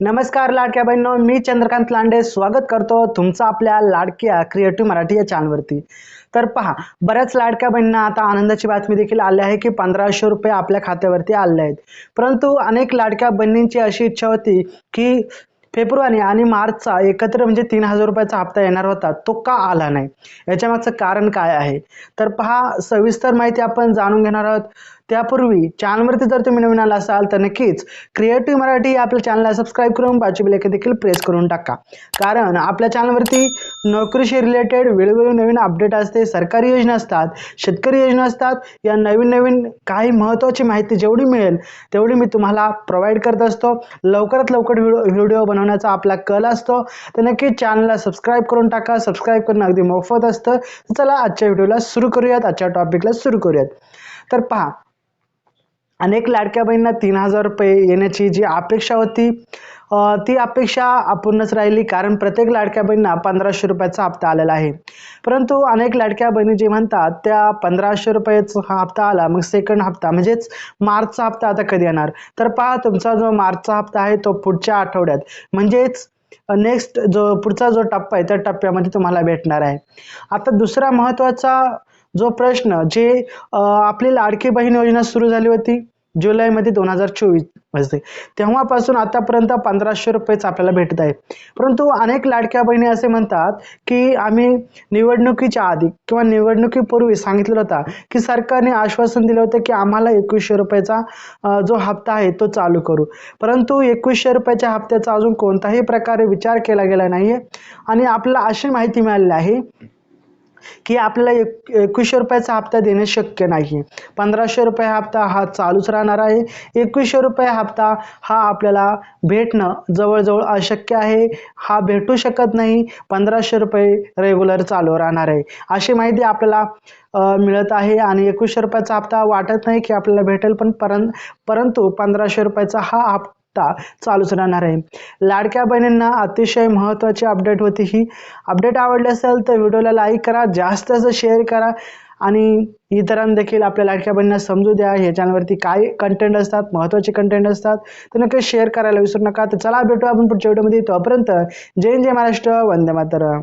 नमस्कार लाडक्या बहिणींनो, मी चंद्रकांत लांडे स्वागत करतो तुमचं आपल्या लाडक्या क्रिएटिव्ह मराठी या चॅनलवरती। तर पहा, बऱ्याच लाडक्या बहिणींना आता आनंदाची बातमी देखील आली आहे की 1500 रुपये आपल्या खात्यावरती आले आहेत। परंतु अनेक लाडक्या बहिणींची अशी इच्छा होती की फेब्रुवारी आणि मार्चचा एकत्र म्हणजे 3000 रुपयाचा हप्ता येणार होता, तो का आला नाही? याच्यामागचं कारण काय आहे? तर पहा, सविस्तर माहिती आपण जाणून घेणार आहोत। त्यापूर्वी चॅनलवरती जर तुम्ही नवीन आला असाल तर नक्कीच क्रिएटिव्ह मराठी या आपल्या चॅनलला सबस्क्राईब करून बाजूची बेल आयकॉन देखील प्रेस करून टाका। कारण आपल्या चॅनलवरती नोकरीशी रिलेटेड वेगवेगळे नवीन अपडेट असते, सरकारी योजना असतात, शेतकरी योजना असतात, या नवीन काही महत्त्वाची माहिती जेवढी मिळेल तेवढी मी तुम्हाला प्रोव्हाइड करत असतो। लवकरात लवकर व्हिडिओ बनवण्याचा आपला कल असतो, तर नक्कीच चॅनलला सबस्क्राईब करून टाका। सबस्क्राईब करणं अगदी मोफत असतं। चला आजच्या व्हिडिओला सुरू करूयात, आजच्या टॉपिकला सुरू करूयात। तर पहा, अनेक लाडक्या बहिणींना 3000 रुपये येण्याची जी अपेक्षा होती ती अपेक्षा अपूर्णच राहिली, कारण प्रत्येक लाडक्या बहिणींना 1500 रुपयाचा हप्ता आलेला आहे। परंतु अनेक लाडक्या बहिणी जे म्हणतात त्या 1500 रुपयाचा हा हप्ता आला, मग सेकंड हप्ता म्हणजेच मार्चचा हप्ता आता कधी येणार? तर पहा, तुमचा जो मार्चचा हप्ता आहे तो पुढच्या आठवड्यात म्हणजेच नेक्स्ट जो पुढचा जो टप्पा आहे त्या टप्प्यामध्ये तुम्हाला भेटणार आहे। आता दुसरा महत्त्वाचा जो प्रश्न जे आपली लाडकी बहीण योजना सुरू झाली होती जुलैमध्ये 2024 मध्ये, तेव्हापासून आतापर्यंत 1500 रुपयेच आपल्याला भेटत आहे। परंतु अनेक लाडक्या बहिणी असे म्हणतात की आम्ही निवडणुकीच्या आधी किंवा निवडणुकीपूर्वी सांगितलं होतं की सरकारने आश्वासन दिलं होतं की आम्हाला 2100 रुपयाचा जो हप्ता आहे तो चालू करू, परंतु 2100 रुपयाच्या हप्त्याचा अजून कोणताही प्रकारे विचार केला गेला नाहीये। आणि आपल्याला अशी माहिती मिळाली आहे की आपल्याला 2100 रुपयाचा हप्ता देणे शक्य नाही। 1500 रुपये हप्ता हा चालूच राहणार आहे। 2100 रुपये हप्ता हा आपल्याला भेटणं जवळजवळ अशक्य आहे, हा भेटू शकत नाही। 1500 रुपये रेग्युलर चालू राहणार आहे अशी माहिती आपल्याला मिळत आहे। आणि 2100 रुपयाचा हप्ता वाटत नाही की आपल्याला भेटेल, परंतु 1500 रुपयाचा हा हप्ता चालूच राहणार आहे। लाडक्या बहिणींना अतिशय महत्त्वाची अपडेट होती ही। अपडेट आवडली असेल तर व्हिडिओला लाईक करा, जास्त शेअर करा आणि इतरांना देखील आपल्या लाडक्या बहिणींना समजू द्या ह्या चॅनलवरती काय कंटेंट असतात, महत्त्वाचे कंटेंट असतात, तर नक्की शेअर करायला विसरू नका। तर चला भेटू आपण पुढच्या व्हिडिओमध्ये, तोपर्यंत जय जय महाराष्ट्र, वंदे मातरम।